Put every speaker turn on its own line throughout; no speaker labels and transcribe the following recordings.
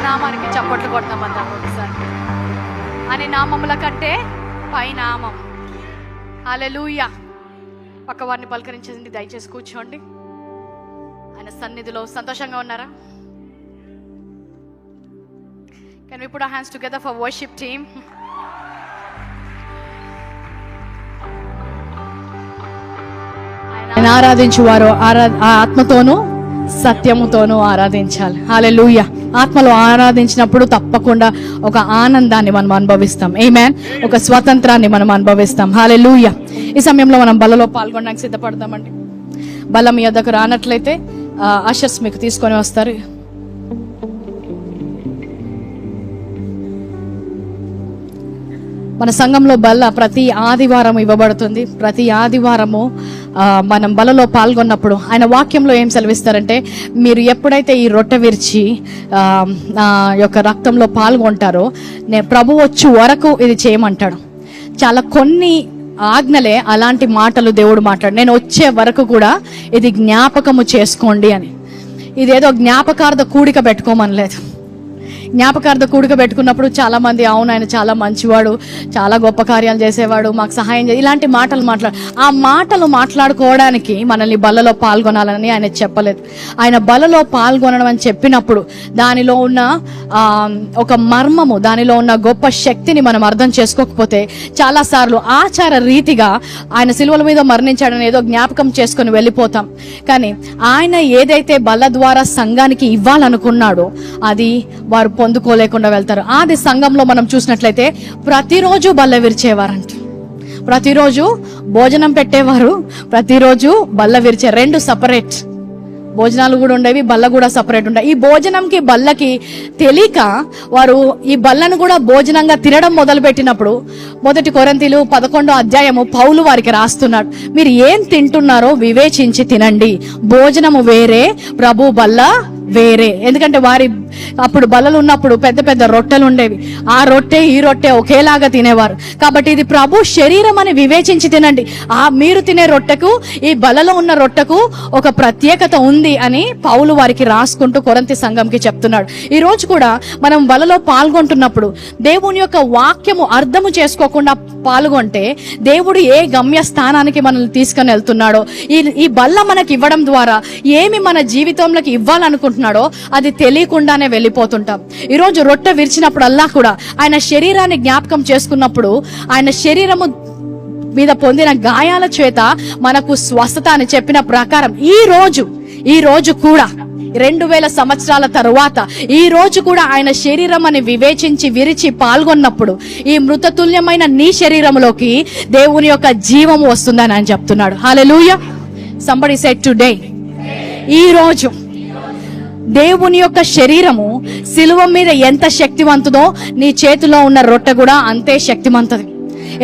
నామానికి చప్పట్లు కొడతామంతా ఒకసారి. అని నామముల కంటే పై నామం. హల్లెలూయా. పక్క వారిని పలకరించేసింది, దయచేసి కూర్చోండి. ఆయన సన్నిధిలో సంతోషంగా ఉన్నారా? Can we put our hands together for worship team? ఆయన ఆరాధించువారు ఆత్మతోనూ సత్యముతోనూ ఆరాధించాలి. హల్లెలూయా. ఆత్మలో ఆరాధించినప్పుడు తప్పకుండా ఒక ఆనందాన్ని మనం అనుభవిస్తాం. ఆమేన్. ఒక స్వతంత్రాన్ని మనం అనుభవిస్తాం. హల్లెలూయా. ఈ సమయంలో మనం బలలో పాల్గొనడానికి సిద్ధపడదామండి. బల మీ వద్దకు రానట్లయితే ఆశర్స్ మీకు తీసుకొని వస్తారు. మన సంఘంలో బల్ల ప్రతి ఆదివారం ఇవ్వబడుతుంది. ప్రతి ఆదివారము మనం బలలో పాల్గొన్నప్పుడు ఆయన వాక్యంలో ఏం సెలవిస్తారంటే, మీరు ఎప్పుడైతే ఈ రొట్టె విరిచి నా యొక్క రక్తంలో పాల్గొంటారో ప్రభు వచ్చే వరకు ఇది చేయమంటాడు. చాలా కొన్ని ఆజ్ఞలే అలాంటి మాటలు దేవుడు మాట్లాడు, నేను వచ్చే వరకు కూడా ఇది జ్ఞాపకము చేసుకోండి అని. ఇదేదో జ్ఞాపకార్థ కూడిక పెట్టుకోమనలేదు. జ్ఞాపకార్థ కూడిక పెట్టుకున్నప్పుడు చాలా మంది అవును ఆయన చాలా మంచివాడు, చాలా గొప్ప కార్యాలు చేసేవాడు, మాకు సహాయం ఇలాంటి మాటలు ఆ మాటలు మాట్లాడుకోవడానికి మనల్ని బలలో పాల్గొనాలని ఆయన చెప్పలేదు. ఆయన బలలో పాల్గొనడం అని చెప్పినప్పుడు దానిలో ఉన్న ఒక మర్మము, దానిలో ఉన్న గొప్ప శక్తిని మనం అర్థం చేసుకోకపోతే చాలాసార్లు ఆచార రీతిగా ఆయన సిలువల మీద మరణించాడని ఏదో జ్ఞాపకం చేసుకొని వెళ్ళిపోతాం. కానీ ఆయన ఏదైతే బల్ల ద్వారా సంఘానికి ఇవ్వాలనుకున్నాడో అది వారు పొందుకోలేకుండా వెళ్తారు. ఆది సంఘంలో మనం చూసినట్లయితే ప్రతిరోజు బల్ల విరిచేవారంట, ప్రతిరోజు భోజనం పెట్టేవారు, ప్రతిరోజు బల్ల విరిచే. రెండు సపరేట్ భోజనాలు కూడా ఉండేవి, బల్ల కూడా సపరేట్ ఉండే. ఈ భోజనంకి బల్లకి తెలియక వారు ఈ బల్లను కూడా భోజనంగా తినడం మొదలు పెట్టినప్పుడు 1 కొరింథీయులు 11వ అధ్యాయము పౌలు వారికి రాస్తున్నాడు, మీరు ఏం తింటున్నారో వివేచించి తినండి, భోజనము వేరే, ప్రభు బల్ల వేరే. ఎందుకంటే వారి అప్పుడు బల్లలు ఉన్నప్పుడు పెద్ద పెద్ద రొట్టెలు ఉండేవి, ఆ రొట్టె ఈ రొట్టె ఒకేలాగా తినేవారు. కాబట్టి ఇది ప్రభు శరీరం అని వివేచించి తినండి. మీరు తినే రొట్టెకు ఈ బలలో ఉన్న రొట్టెకు ఒక ప్రత్యేకత ఉంది అని పౌలు వారికి రాసుకుంటూ కొరింథీ సంఘంకి చెప్తున్నాడు. ఈ రోజు కూడా మనం బలలో పాల్గొంటున్నప్పుడు దేవుని యొక్క వాక్యము అర్థము చేసుకోకుండా పాల్గొంటే దేవుడు ఏ గమ్య స్థానానికి మనల్ని తీసుకొని వెళ్తున్నాడో, ఈ బల్ల మనకి ఇవ్వడం ద్వారా ఏమి మన జీవితంలోకి ఇవ్వాలనుకుంటున్నాడో అది తెలియకుండానే వెళ్ళిపోతుంటాం. ఈరోజు రొట్టె విరిచినప్పుడల్లా కూడా ఆయన శరీరాన్ని జ్ఞాపకం చేసుకున్నప్పుడు ఆయన శరీరము మీద పొందిన గాయాల చేత మనకు స్వస్థత అని చెప్పిన ప్రకారం ఈ రోజు కూడా 2000 సంవత్సరాల తరువాత ఈ రోజు కూడా ఆయన శరీరం అని వివేచించి విరిచి పాల్గొన్నప్పుడు ఈ మృతతుల్యమైన నీ శరీరంలోకి దేవుని యొక్క జీవము వస్తుందని ఆయన చెప్తున్నాడు. హల్లెలూయా. సంబడి సెడ్ టుడే, ఈ రోజు దేవుని యొక్క శరీరము సిలువ మీద ఎంత శక్తివంతుదో నీ చేతిలో ఉన్న రొట్టె కూడా అంతే శక్తివంతది.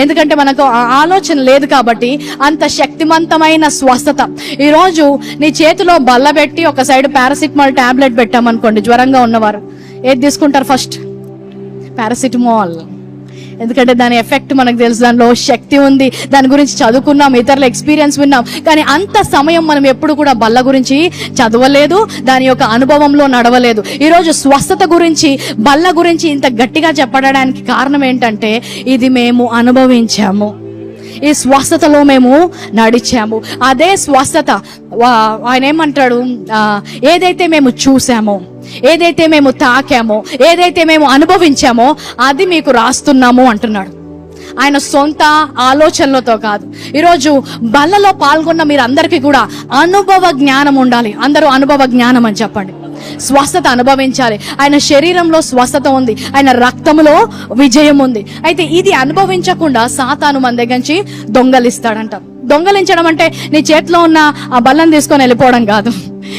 ఎందుకంటే మనకు ఆలోచన లేదు కాబట్టి అంత శక్తివంతమైన స్వస్థత. ఈరోజు నీ చేతిలో బల్ల పెట్టి ఒక సైడ్ పారాసిటమాల్ టాబ్లెట్ పెట్టామనుకోండి, జ్వరంగా ఉన్నవారు ఏది తీసుకుంటారు? First paracetamol. ఎందుకంటే దాని ఎఫెక్ట్ మనకు తెలుసు, దానిలో శక్తి ఉంది, దాని గురించి చదువుకున్నాం, ఇతరుల ఎక్స్పీరియన్స్ విన్నాం. కానీ అంత సమయం మనం ఎప్పుడు కూడా బల్ల గురించి చదవలేదు, దాని యొక్క అనుభవంలో నడవలేదు. ఈరోజు స్వస్థత గురించి బల్ల గురించి ఇంత గట్టిగా చెప్పడానికి కారణం ఏంటంటే ఇది మేము అనుభవించాము, ఈ స్వస్థతలో మేము నడిచాము. అదే స్వస్థత ఆయన ఏమంటాడు, ఏదైతే మేము చూసామో, ఏదైతే మేము తాకామో, ఏదైతే మేము అనుభవించామో అది మీకు రాస్తున్నాము అంటున్నాడు. ఆయన సొంత ఆలోచనలతో కాదు. ఈరోజు బల్లలో పాల్గొన్న మీరు అందరికీ కూడా అనుభవ జ్ఞానం ఉండాలి. అందరూ అనుభవ జ్ఞానం అని చెప్పండి. స్వస్థత అనుభవించాలి. ఆయన శరీరంలో స్వస్థత ఉంది, ఆయన రక్తములో విజయం ఉంది. అయితే ఇది అనుభవించకుండా సాతాను మన దగ్గర నుంచి దొంగలిస్తాడంట. దొంగలించడం అంటే నీ చేతిలో ఉన్న ఆ బల్లను తీసుకొని వెళ్ళిపోవడం కాదు,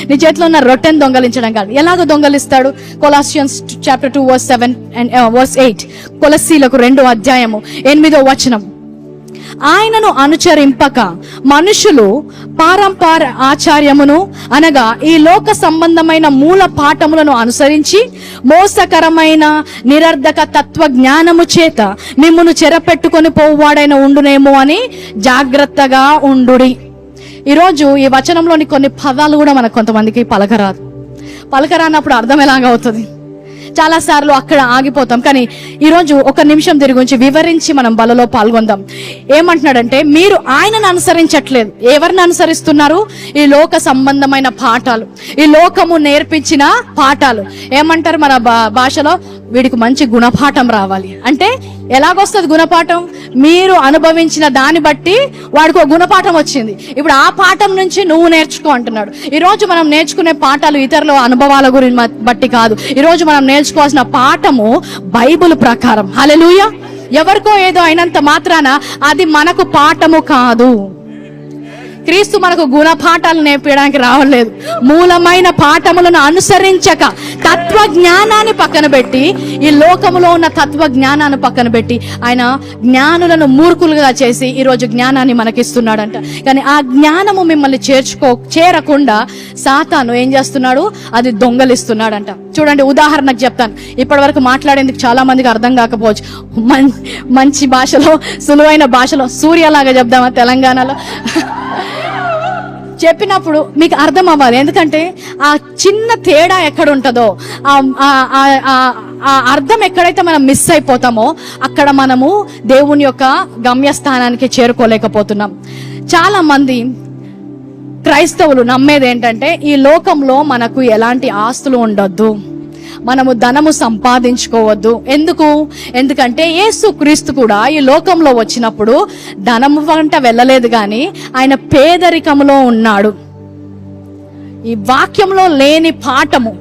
నీ చేతిలో ఉన్న రొట్టెను దొంగలించడం కాదు. ఎలాగో దొంగలిస్తాడు? కొలాసియన్స్ చాప్టర్ 2 verse 7 and verse 8. కొలస్సీలకు 2వ అధ్యాయము 8వ వచనం. ఆయనను అనుచరింపక మనుషులు పారంపార ఆచార్యమును అనగా ఈ లోక సంబంధమైన మూల పాఠములను అనుసరించి మోసకరమైన నిరర్ధక తత్వ జ్ఞానము చేత మిమ్మును చెరపెట్టుకొని పోవాడైన ఉండునేమో అని జాగ్రత్తగా ఉండుడి. ఈరోజు ఈ వచనంలోని కొన్ని పదాలు కూడా మనకు కొంతమందికి పలకరాదు. పలకరానప్పుడు అర్థం ఎలాగవుతుంది? చాలా సార్లు అక్కడ ఆగిపోతాం. కానీ ఈరోజు ఒక నిమిషం దీని గురించి వివరించి మనం బలలో పాల్గొందాం. ఏమంటున్నాడంటే, మీరు ఆయనను అనుసరించట్లేదు. ఎవరిని అనుసరిస్తున్నారు? ఈ లోక సంబంధమైన పాఠాలు, ఈ లోకము నేర్పించిన పాఠాలు. ఏమంటారు మన భాషలో, వీడికి మంచి గుణపాఠం రావాలి అంటే ఎలాగొస్తుంది గుణపాఠం? మీరు అనుభవించిన దాన్ని బట్టి వాడికి ఒక గుణపాఠం వచ్చింది. ఇప్పుడు ఆ పాఠం నుంచి నువ్వు నేర్చుకో అంటున్నాడు. ఈ రోజు మనం నేర్చుకునే పాఠాలు ఇతరుల అనుభవాల గురించి బట్టి కాదు. ఈ రోజు మనం నేర్చుకోవాల్సిన పాఠము బైబిల్ ప్రకారం. హల్లెలూయా. ఎవరికో ఏదో అయినంత మాత్రాన అది మనకు పాఠము కాదు. క్రీస్తు మనకు గుణపాఠాలు నేర్పించడానికి రావలేదు. మూలమైన పాఠములను అనుసరించక తత్వ జ్ఞానాన్ని పక్కన పెట్టి, ఈ లోకములో ఉన్న తత్వ జ్ఞానాన్ని పక్కన పెట్టి ఆయన జ్ఞానులను మూర్ఖులుగా చేసి ఈరోజు జ్ఞానాన్ని మనకిస్తున్నాడంట. కానీ ఆ జ్ఞానము మిమ్మల్ని చేరకుండా సాతాను ఏం చేస్తున్నాడు? అది దొంగలిస్తున్నాడంట. చూడండి, ఉదాహరణకు చెప్తాను. ఇప్పటి వరకు మాట్లాడేందుకు చాలా మందికి అర్థం కాకపోవచ్చు. మంచి భాషలో, సులువైన భాషలో, సూర్యలాగా చెప్దామా తెలంగాణలో చెప్పినప్పుడు మీకు అర్థం అవ్వాలి. ఎందుకంటే ఆ చిన్న తేడా ఎక్కడ ఉంటుందో, ఆ అర్థం ఎక్కడైతే మనం మిస్ అయిపోతామో అక్కడ మనము దేవుని యొక్క గమ్యస్థానానికి చేరుకోలేకపోతున్నాం. చాలా మంది క్రైస్తవులు నమ్మేది ఏంటంటే, ఈ లోకంలో మనకు ఎలాంటి ఆస్తులు ఉండొద్దు, మనము ధనము సంపాదించుకోవద్దు. ఎందుకంటే యేసు క్రీస్తు కూడా ఈ లోకంలో వచ్చినప్పుడు ధనము వంట వెళ్ళలేదు, కానీ ఆయన పేదరికంలో ఉన్నాడు. ఈ వాక్యంలో లేని పాఠము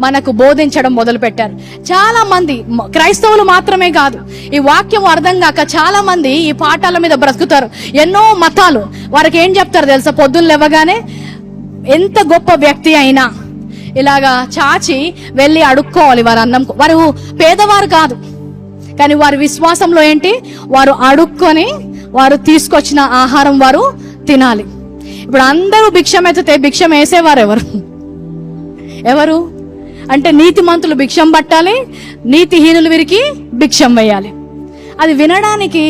మనకు బోధించడం మొదలు పెట్టారు. చాలా మంది క్రైస్తవులు మాత్రమే కాదు, ఈ వాక్యం అర్థం కాక చాలా మంది ఈ పాఠాల మీద బ్రతుకుతారు. ఎన్నో మతాలు వారికి ఏం చెప్తారు తెలుసా? పొద్దున్న లేవగానే ఎంత గొప్ప వ్యక్తి అయినా ఇలాగా చాచి వెళ్ళి అడుక్కోవాలి వారు అన్నం. వారు పేదవారు కాదు, కానీ వారి విశ్వాసంలో ఏంటి? వారు అడుక్కొని వారు తీసుకొచ్చిన ఆహారం వారు తినాలి. ఇప్పుడు అందరూ భిక్షం ఎత్తితే భిక్షం వేసేవారు ఎవరు అంటే నీతిమంతులు భిక్షం పట్టాలి, నీతిహీనులు వీరికి భిక్షం వేయాలి. అది వినడానికి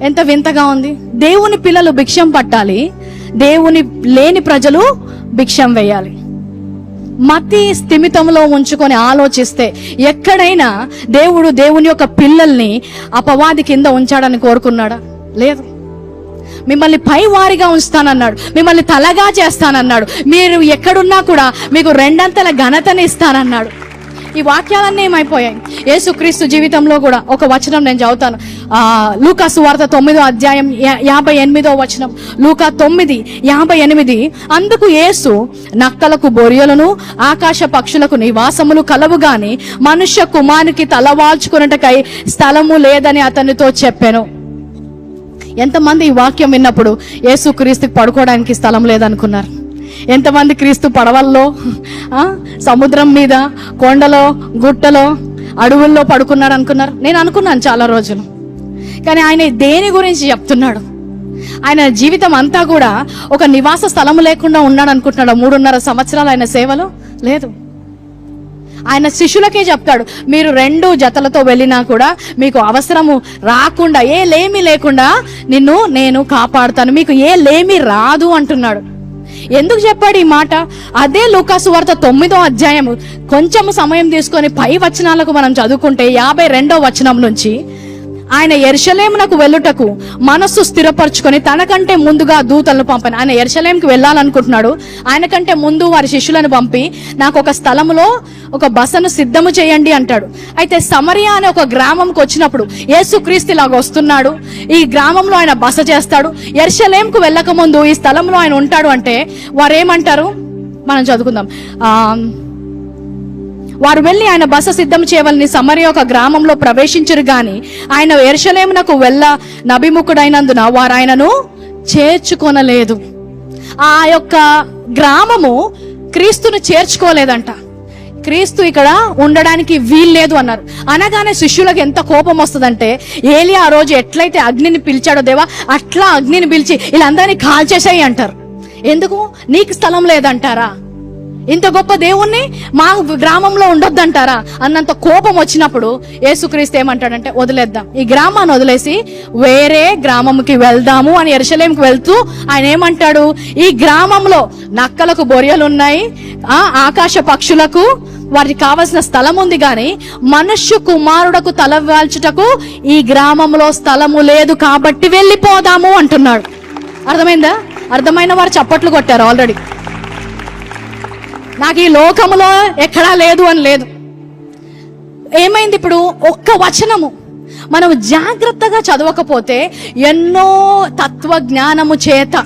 ఎంత వింతగా ఉంది. దేవుని పిల్లలు భిక్షం పట్టాలి, దేవుని లేని ప్రజలు భిక్షం వేయాలి. మతి స్థిమితంలో ఉంచుకొని ఆలోచిస్తే ఎక్కడైనా దేవుని యొక్క పిల్లల్ని అపవాది కింద ఉంచాడని కోరుకున్నాడా? లేదు. మిమ్మల్ని పై వారిగా ఉంచుతానన్నాడు, మిమ్మల్ని తలగా చేస్తానన్నాడు, మీరు ఎక్కడున్నా కూడా మీకు రెండంతల ఘనతని ఇస్తానన్నాడు. ఈ వాక్యాలన్నీ ఏమైపోయాయి? యేసుక్రీస్తు జీవితంలో కూడా ఒక వచనం నేను చదువుతాను. లూకా సువార్త 9వ అధ్యాయం 58వ వచనం. లూకా 9:58. అందుకు యేసు, నక్కలకు బొరియలను ఆకాశ పక్షులకు నివాసములు కలవు గాని మనుష్య కుమారునికి తలవాల్చుకున్నటకై స్థలము లేదని అతనితో చెప్పాను. ఎంతమంది ఈ వాక్యం విన్నప్పుడు యేసుక్రీస్తుకి పడుకోవడానికి స్థలం లేదనుకున్నారు? ఎంతమంది క్రీస్తు పడవల్లో, సముద్రం మీద, కొండలో, గుట్టలో, అడవుల్లో పడుకున్నాడు అనుకున్నారు? నేను అనుకున్నాను చాలా రోజులు. కానీ ఆయన దేని గురించి చెప్తున్నాడు? ఆయన జీవితం అంతా కూడా ఒక నివాస స్థలము లేకుండా ఉన్నాడు అనుకుంటున్నాడు. 3.5 సంవత్సరాలు ఆయన సేవలో లేదు. ఆయన శిష్యులకే చెప్తాడు, మీరు 2 జతలతో వెళ్ళినా కూడా మీకు అవసరము రాకుండా, ఏ లేమి లేకుండా నేను కాపాడుతాను, మీకు ఏ లేమి రాదు అంటున్నాడు. ఎందుకు చెప్పాడు ఈ మాట? అదే లూకా సువార్త 9వ అధ్యాయము కొంచెం సమయం తీసుకొని పై వచనాలకు మనం చదువుకుంటే 52వ వచనం నుంచి, ఆయన యెరూషలేమునకు వెళ్ళుటకు మనస్సు స్థిరపరచుకొని తనకంటే ముందుగా దూతలను పంపని. ఆయన యెరూషలేముకి వెళ్ళాలనుకుంటున్నాడు. ఆయనకంటే ముందు వారి శిష్యులను పంపి, నాకు ఒక స్థలములో ఒక బసను సిద్ధము చేయండి అంటాడు. అయితే సమరియా అనే ఒక గ్రామంకి వచ్చినప్పుడు యేసుక్రీస్తు ఇలాగ వస్తున్నాడు, ఈ గ్రామంలో ఆయన బస చేస్తాడు. యెరూషలేముకు వెళ్ళక ముందు ఈ స్థలంలో ఆయన ఉంటాడు అంటే వారేమంటారు? మనం చదువుకుందాం. వారు వెళ్ళి ఆయన బస సిద్ధం చేయవలని సమరయ ఒక గ్రామంలో ప్రవేశించరు గాని ఆయన యెరూషలేమునకు వెళ్ళ నభిముఖుడైనందున వారు ఆయనను చేర్చుకొనలేదు. ఆ యొక్క గ్రామము క్రీస్తును చేర్చుకోలేదంట. క్రీస్తు ఇక్కడ ఉండడానికి వీల్లేదు అన్నారు. అనగానే శిష్యులకు ఎంత కోపం వస్తుందంటే, ఏలియా ఆ రోజు ఎట్లయితే అగ్నిని పిలిచాడో దేవా, అట్లా అగ్నిని పిలిచి వీళ్ళందరినీ కాల్చేసాయి అంటారు. ఎందుకు? నీకు స్థలం లేదంటారా? ఇంత గొప్ప దేవుణ్ణి మా గ్రామంలో ఉండొద్దంటారా అన్నంత కోపం వచ్చినప్పుడు యేసుక్రీస్తు ఏమంటాడంటే, వదిలేద్దాం, ఈ గ్రామాన్ని వదిలేసి వేరే గ్రామంకి వెళ్దాము అని యెరూషలేముకి వెళ్తూ ఆయన ఏమంటాడు? ఈ గ్రామంలో నక్కలకు బొరియలు ఉన్నాయి, ఆకాశ పక్షులకు వారికి కావలసిన స్థలం ఉంది, కానీ మనుష్య కుమారుడకు తల వాల్చుటకు ఈ గ్రామంలో స్థలము లేదు, కాబట్టి వెళ్ళిపోదాము అంటున్నాడు. అర్థమైందా? అర్థమైన వారు చప్పట్లు కొట్టారు ఆల్రెడీ. నాకు ఈ లోకములో ఎక్కడా లేదు అని లేదు. ఏమైంది ఇప్పుడు? ఒక్క వచనము మనం జాగ్రత్తగా చదవకపోతే ఎన్నో తత్వజ్ఞానము చేత,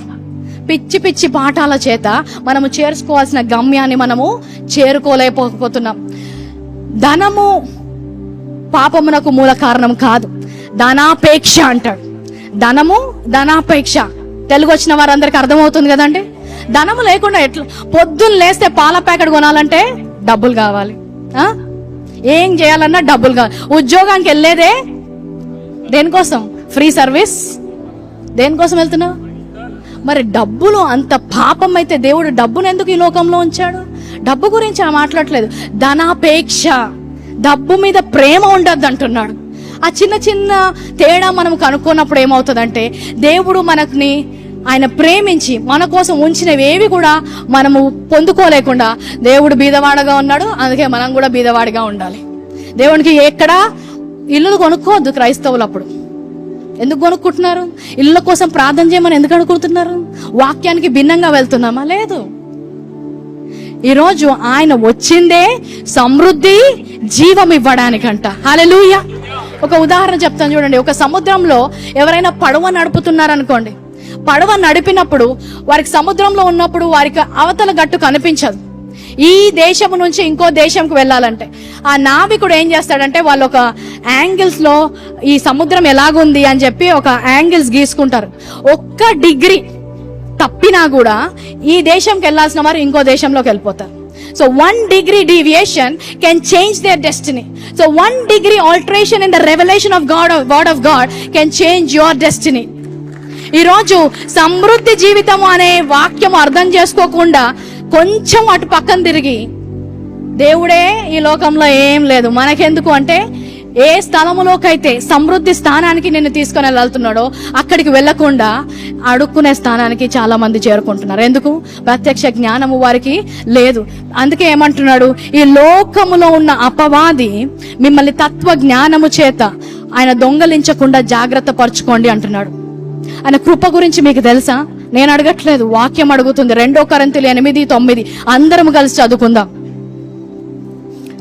పిచ్చి పిచ్చి పాఠాల చేత మనము చేర్చుకోవాల్సిన గమ్యాన్ని మనము చేరుకోలేకపోతున్నాం. ధనము పాపమునకు మూల కారణం కాదు, ధనాపేక్ష అంటాడు. ధనము ధనాపేక్ష తెలుగు వచ్చిన వారందరికి అర్థమవుతుంది కదండి. ధనము లేకుండా ఎట్లా? పొద్దున్న లేస్తే పాల ప్యాకెట్ కొనాలంటే డబ్బులు కావాలి, ఏం చేయాలన్నా డబ్బులు కావాలి. ఉద్యోగానికి వెళ్ళేదే దేనికోసం? Free service. దేనికోసం వెళ్తున్నావు? మరి డబ్బులు అంత పాపం అయితే దేవుడు డబ్బును ఎందుకు ఈ లోకంలో ఉంచాడు? డబ్బు గురించి మాట్లాడట్లేదు, ధనాపేక్ష, డబ్బు మీద ప్రేమ ఉండద్దు అంటున్నాడు. ఆ చిన్న చిన్న తేడా మనం కనుక్కున్నప్పుడు ఏమవుతుందంటే, దేవుడు మనని ఆయన ప్రేమించి మన కోసం ఉంచినవి ఏవి కూడా మనము పొందుకోలేకుండా దేవుడు బీదవాడగా ఉన్నాడు, అందుకే మనం కూడా బీదవాడిగా ఉండాలి. దేవునికి ఎక్కడా ఇల్లు కొనుక్కోవద్దు క్రైస్తవులు. అప్పుడు ఎందుకు కొనుక్కుంటున్నారు? ఇళ్ళ కోసం ప్రార్థన చేయమని ఎందుకు అనుకుంటున్నారు? వాక్యానికి భిన్నంగా వెళ్తున్నామా? లేదు. ఈరోజు ఆయన వచ్చిందే సమృద్ధి జీవం ఇవ్వడానికంట. హల్లెలూయా. ఒక ఉదాహరణ చెప్తాను చూడండి. ఒక సముద్రంలో ఎవరైనా పడవ నడుపుతున్నారనుకోండి, పడవ నడిపినప్పుడు వారికి సముద్రంలో ఉన్నప్పుడు వారికి అవతల గట్టు కనిపించదు. ఈ దేశం నుంచి ఇంకో దేశంకి వెళ్ళాలంటే ఆ నావికుడు ఏం చేస్తాడంటే, వాళ్ళు ఒక యాంగిల్స్ లో ఈ సముద్రం ఎలాగుంది అని చెప్పి ఒక యాంగిల్స్ గీసుకుంటారు. ఒక్క డిగ్రీ తప్పినా కూడా ఈ దేశంకి వెళ్ళాల్సిన వారు ఇంకో దేశంలోకి వెళ్ళిపోతారు. So 1 degree deviation can change their destiny. So 1 degree alteration in the revelation of word of God can change your destiny. ఈరోజు సమృద్ధి జీవితం అనే వాక్యం అర్థం చేసుకోకుండా కొంచెం అటు పక్కన తిరిగి, దేవుడే ఈ లోకంలో ఏం లేదు మనకెందుకు అంటే, ఏ స్థలములోకైతే సమృద్ధి స్థానానికి నిన్ను తీసుకొని వెళ్తున్నాడో అక్కడికి వెళ్లకుండా అడుక్కునే స్థానానికి చాలా మంది చేరుకుంటున్నారు. ఎందుకు? ప్రత్యక్ష జ్ఞానము వారికి లేదు. అందుకే ఏమంటున్నాడు, ఈ లోకములో ఉన్న అపవాది మిమ్మల్ని తత్వ జ్ఞానము చేత ఆయన దొంగలించకుండా జాగ్రత్త పరుచుకోండి అంటున్నాడు. ఆయన కృప గురించి మీకు తెలుసా? నేను అడగట్లేదు, వాక్యం అడుగుతుంది. 2 కొరింథీయులు 8:9 అందరం కలిసి చదువుకుందాం.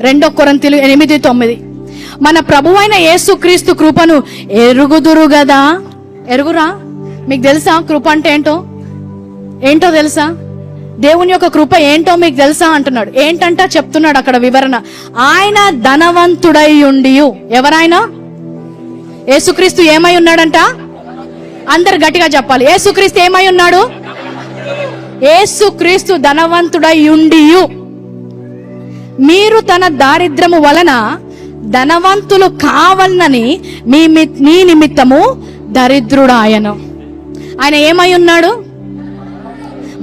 2 కొరింథీయులు 8:9. మన ప్రభువైన యేసుక్రీస్తు కృపను ఎరుగుదురు గదా. ఎరుగురా? మీకు తెలుసా కృప అంటే ఏంటో తెలుసా? దేవుని యొక్క కృప ఏంటో మీకు తెలుసా అంటున్నాడు. ఏంటంట చెప్తున్నాడు అక్కడ వివరణ. ఆయన ధనవంతుడై ఉండి, ఎవరైనా యేసుక్రీస్తు ఏమై ఉన్నాడంట? అందరు గట్టిగా చెప్పాలి. యేసుక్రీస్తు ఏమై ఉన్నాడు? యేసుక్రీస్తు ధనవంతుడై ఉండి, మీరు తన దారిద్ర్యము వలన ధనవంతులు కావాలని మీ నిమిత్తము దరిద్రుడాయను. ఆయన ఏమై ఉన్నాడు?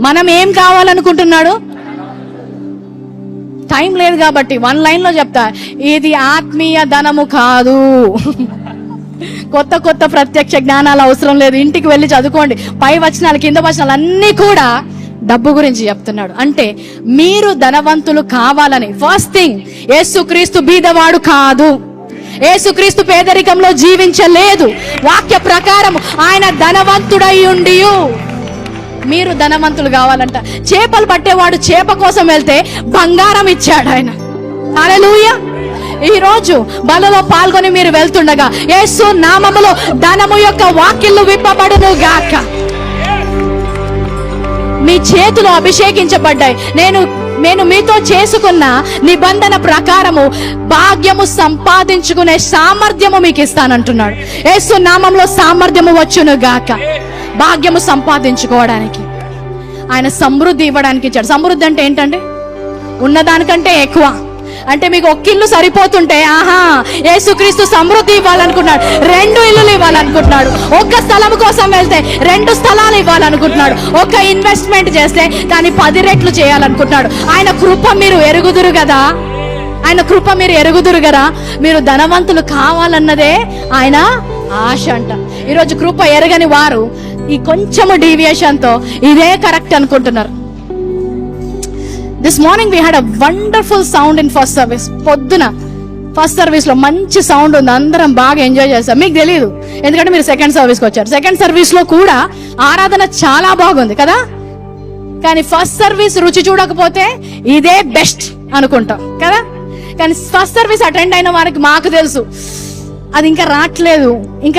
మనం ఏం కావాలనుకుంటున్నాడు? టైం లేదు కాబట్టి 1 లైన్ లో చెప్తా, ఇది ఆత్మీయ ధనము కాదు. కొత్త ప్రత్యక్ష జ్ఞానాలు అవసరం లేదు, ఇంటికి వెళ్ళి చదువుకోండి. పై వచనాలు కింద వచనాలు అన్ని కూడా డబ్బు గురించి చెప్తున్నాడు. అంటే మీరు ధనవంతులు కావాలని. ఫస్ట్ థింగ్, యేసుక్రీస్తు బీదవాడు కాదు, యేసుక్రీస్తు పేదరికంలో జీవించలేదు. వాక్య ప్రకారం ఆయన ధనవంతుడై ఉండి మీరు ధనవంతులు కావాలంట. చేపలు పట్టేవాడు చేప కోసం వెళ్తే బంగారం ఇచ్చాడు ఆయన. హల్లెలూయా. ఈ రోజు బలలో పాల్గొని మీరు వెళ్తుండగా యేసు నామములో ధనము యొక్క వాకిళ్లు విప్పబడును గాక. మీ చేతులు అభిషేకించబడ్డాయి. నేను మీతో చేసుకున్న నిబంధన ప్రకారము భాగ్యము సంపాదించుకునే సామర్థ్యము మీకు ఇస్తానంటున్నాడు. యేసు నామంలో సామర్థ్యము వచ్చును గాక. భాగ్యము సంపాదించుకోవడానికి ఆయన సమృద్ధి ఇవ్వడానికి ఇచ్చాడు. సమృద్ధి అంటే ఏంటంటే ఉన్నదానికంటే ఎక్కువ. అంటే మీకు ఒక్క ఇల్లు సరిపోతుంటే, యేసుక్రీస్తు సమృద్ధి ఇవ్వాలనుకున్నాడు. 2 ఇల్లులు ఇవ్వాలనుకుంటున్నాడు. ఒక్క స్థలం కోసం వెళ్తే 2 స్థలాలు ఇవ్వాలనుకుంటున్నాడు. ఒక ఇన్వెస్ట్మెంట్ చేస్తే దాన్ని 10 రెట్లు చేయాలనుకుంటున్నాడు. ఆయన కృప మీరు ఎరుగుదురు కదా. ఆయన కృప మీరు ఎరుగుదురు కదా. మీరు ధనవంతులు కావాలన్నదే ఆయన ఆశ అంట. ఈరోజు కృప ఎరగని వారు ఈ కొంచెము డీవియేషన్ తో ఇదే కరెక్ట్ అనుకుంటున్నారు. This morning we had a wonderful sound in first service. పొద్దున ఫస్ట్ సర్వీస్ లో మంచి సౌండ్ ఉంది, అందరం బాగా ఎంజాయ్ చేస్తాం. మీకు తెలియదు, ఎందుకంటే మీరు సెకండ్ సర్వీస్కి వచ్చారు. సెకండ్ సర్వీస్ లో కూడా ఆరాధన చాలా బాగుంది కదా, కానీ ఫస్ట్ సర్వీస్ రుచి చూడకపోతే ఇదే బెస్ట్ అనుకుంటాం కదా. కానీ ఫస్ట్ సర్వీస్ అటెండ్ అయిన వారికి మాకు తెలుసు అది ఇంకా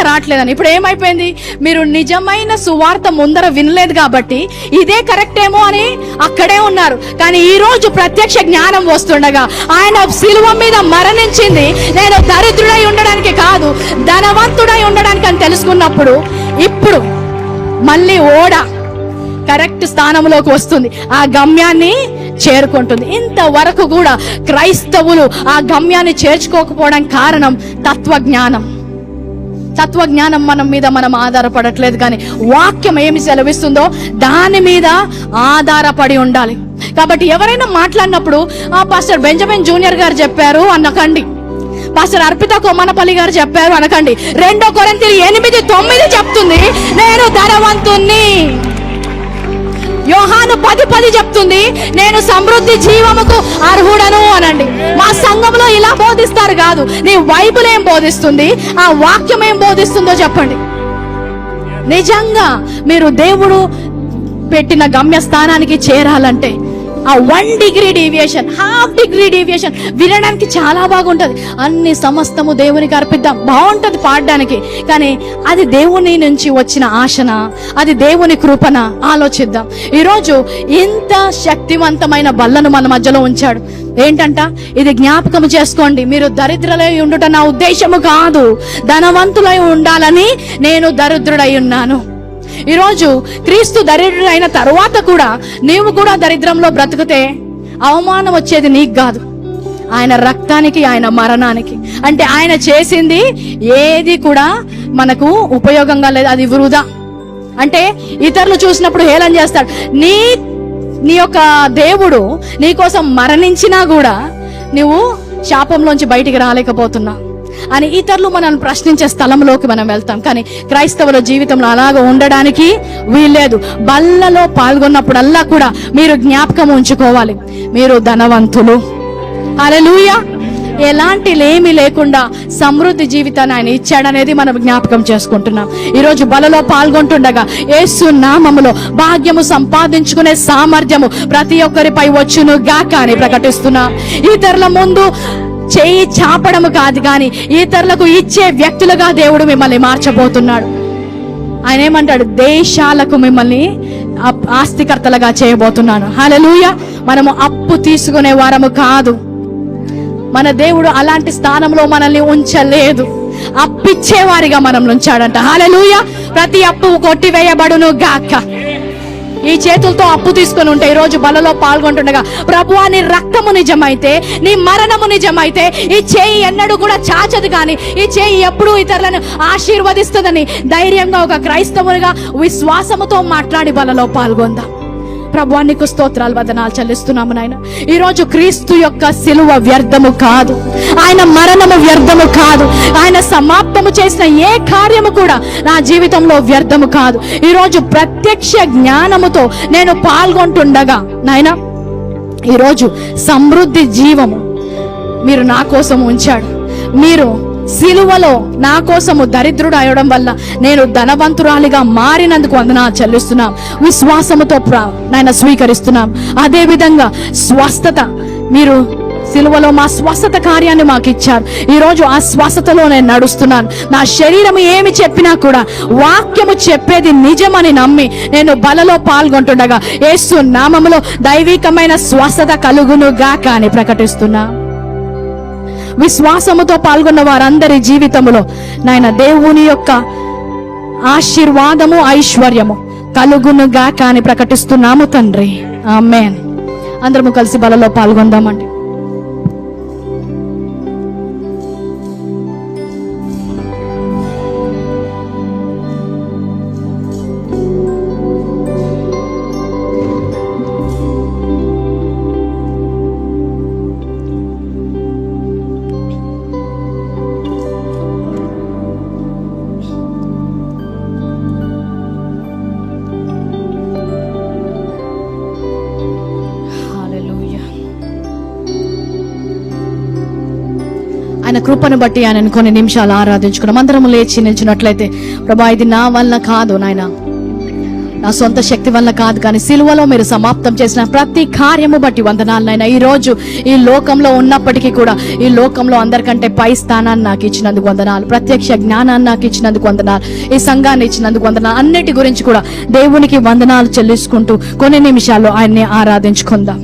రావట్లేదని. ఇప్పుడు ఏమైపోయింది, మీరు నిజమైన సువార్త ముందర వినలేదు కాబట్టి ఇదే కరెక్ట్ ఏమో అని అక్కడే ఉన్నారు. కానీ ఈ రోజు ప్రత్యక్ష జ్ఞానం వస్తుండగా ఆయన శిలువ మీద మరణించింది నేను దరిద్రుడై ఉండడానికి కాదు, ధనవంతుడై ఉండడానికి అని తెలుసుకున్నప్పుడు ఇప్పుడు మళ్ళీ ఓడ కరెక్ట్ స్థానంలోకి వస్తుంది, ఆ గమ్యాన్ని చేరుకుంటుంది. ఇంతవరకు కూడా క్రైస్తవులు ఆ గమ్యాన్ని చేర్చుకోకపోవడానికి కారణం తత్వజ్ఞానం మనం ఆధారపడట్లేదు. కానీ వాక్యం ఏమి సెలవిస్తుందో దాని మీద ఆధారపడి ఉండాలి. కాబట్టి ఎవరైనా మాట్లాడినప్పుడు పాస్టర్ బెంజమిన్ జూనియర్ గారు చెప్పారు అనకండి, పాస్టర్ అర్పిత కొమ్మనపల్లి గారు చెప్పారు అనకండి. 2 కొరింథీయులు 8:9 చెప్తుంది నేను ధనవంతుణ్ణి. యోహాను 10:10 చెప్తుంది నేను సమృద్ధి జీవముకు అర్హుడను అనండి. మా సంఘంలో ఇలా బోధిస్తారు కాదు, నీ బైబిల్ ఏం బోధిస్తుంది, ఆ వాక్యం ఏం బోధిస్తుందో చెప్పండి. నిజంగా మీరు దేవుడు పెట్టిన గమ్యస్థానానికి చేరాలంటే ఆ 1 degree deviation, 1/2 degree deviation వినడానికి చాలా బాగుంటది. అన్ని సమస్తము దేవునికి అర్పిద్దాం, బాగుంటది పాడడానికి. కానీ అది దేవుని నుంచి వచ్చిన ఆశన, అది దేవుని కృపణ? ఆలోచిద్దాం. ఈరోజు ఇంత శక్తివంతమైన బల్లను మన మధ్యలో ఉంచాడు. ఏంటంట, ఇది జ్ఞాపకం చేసుకోండి, మీరు దరిద్రులై ఉండుట నా ఉద్దేశము కాదు, ధనవంతులై ఉండాలని నేను దరిద్రుడై ఉన్నాను. ఈరోజు క్రీస్తు దరిద్రుడైన తరువాత కూడా నీవు కూడా దరిద్రంలో బ్రతుకుతే అవమానం వచ్చేది నీకు కాదు, ఆయన రక్తానికి, ఆయన మరణానికి. అంటే ఆయన చేసింది ఏది కూడా మనకు ఉపయోగంగా లేదు, అది వృధా. అంటే ఇతరులు చూసినప్పుడు హేళన చేస్తాడు. నీ యొక్క దేవుడు నీ కోసం మరణించినా కూడా నువ్వు శాపంలోంచి బయటికి రాలేకపోతున్నావు అని ఇతరులు మనల్ని ప్రశ్నించే స్థలంలోకి మనం వెళ్తాం. కానీ క్రైస్తవుల జీవితంలో అలాగ ఉండడానికి వీల్లేదు. బల్లలో పాల్గొన్నప్పుడల్లా కూడా మీరు జ్ఞాపకం ఉంచుకోవాలి, మీరు ధనవంతులు. హల్లెలూయా. ఎలాంటి లేమి లేకుండా సమృద్ధి జీవితాన్ని ఆయన ఇచ్చాడనేది మనం జ్ఞాపకం చేసుకుంటున్నాం. ఈరోజు బలలో పాల్గొంటుండగా యేసు నామములో భాగ్యము సంపాదించుకునే సామర్థ్యము ప్రతి ఒక్కరిపై వచ్చును గాక అని ప్రకటిస్తున్నాం. ఇతరుల ముందు చేయి చాపడము కాదు, కానీ ఇతరులకు ఇచ్చే వ్యక్తులుగా దేవుడు మిమ్మల్ని మార్చబోతున్నాడు. ఆయన ఏమంటాడు, దేశాలకు మిమ్మల్ని ఆస్తికర్తలుగా చేయబోతున్నాను. హల్లెలూయా. మనము అప్పు తీసుకునే వారము కాదు, మన దేవుడు అలాంటి స్థానంలో మనల్ని ఉంచలేదు, అప్పిచ్చేవారిగా మనం ఉంచాడంట. హల్లెలూయా. ప్రతి అప్పు కొట్టివేయబడును గాక. ఈ చేతులతో అప్పు తీసుకొని ఉంటే ఈరోజు బలలో పాల్గొంటుండగా ప్రభువా నీ రక్తము నిజమైతే, నీ మరణము నిజమైతే ఈ చేయి ఎన్నడూ కూడా చాచదు, కానీ ఈ చేయి ఎప్పుడూ ఇతరులను ఆశీర్వదిస్తుందని ధైర్యంగా ఒక క్రైస్తవునిగా విశ్వాసముతో మాట్లాడి బలలో పాల్గొందాం. ప్రభువా నీకు స్తోత్రాలు, వందనాలు చెల్లిస్తున్నాము నాయన. ఈరోజు క్రీస్తు యొక్క సిలువ వ్యర్థము కాదు, ఆయన మరణము వ్యర్థము కాదు, ఆయన సమాప్తము చేసిన ఏ కార్యము కూడా నా జీవితంలో వ్యర్థము కాదు. ఈరోజు ప్రత్యక్ష జ్ఞానముతో నేను పాల్గొంటుండగా నాయన, ఈరోజు సమృద్ధి జీవము మీరు నా కోసం ఉంచాడు. మీరు సిలువలో నా కోసము దరిద్రుడు అయ్యడం వల్ల నేను ధనవంతురాలిగా మారినందుకు వందనాలు చెల్లిస్తున్నాం. విశ్వాసముతో నాయన స్వీకరిస్తున్నాం. అదే విధంగా స్వస్థత, మీరు సిలువలో మా స్వస్థత కార్యాన్ని మాకు ఇచ్చారు. ఈరోజు ఆ స్వస్థతలో నేను నడుస్తున్నాను. నా శరీరం ఏమి చెప్పినా కూడా వాక్యము చెప్పేది నిజమని నమ్మి నేను బలలో పాల్గొంటుండగా యేసు నామములో దైవికమైన స్వస్థత కలుగును గాక అని ప్రకటిస్తున్నా. విశ్వాసముతో పాల్గొన్న వారందరి జీవితములో నాయన దేవుని యొక్క ఆశీర్వాదము, ఐశ్వర్యము కలుగును గాక అని ప్రకటిస్తున్నాము తండ్రి. ఆమేన్. అందరము కలిసి బలలో పాల్గొందామండి. హల్లెలూయా. ఆయన కృపను బట్టి ఆయనను కొన్ని నిమిషాలు ఆరాధించుకున్నాం. అందరం లేచి నిల్చున్నట్లయితే, ప్రభా ఇది నా వల్ల కాదు నాయన, నా సొంత శక్తి వల్ల కాదు, కానీ సిలువలో మీరు సమాప్తం చేసిన ప్రతి కార్యము బట్టి వందనాలు నాయన. ఈ రోజు ఈ లోకంలో ఉన్నప్పటికీ కూడా ఈ లోకంలో అందరికంటే పై స్థానాన్ని నాకు ఇచ్చినందుకు వందనాలు, ప్రత్యక్ష జ్ఞానాన్ని నాకు ఇచ్చినందుకు వందనాలు, ఈ సంఘాన్ని ఇచ్చినందుకు వందనాలు. అన్నిటి గురించి కూడా దేవునికి వందనాలు చెల్లించుకుంటూ కొన్ని నిమిషాల్లో ఆయన్ని ఆరాధించుకుందాం.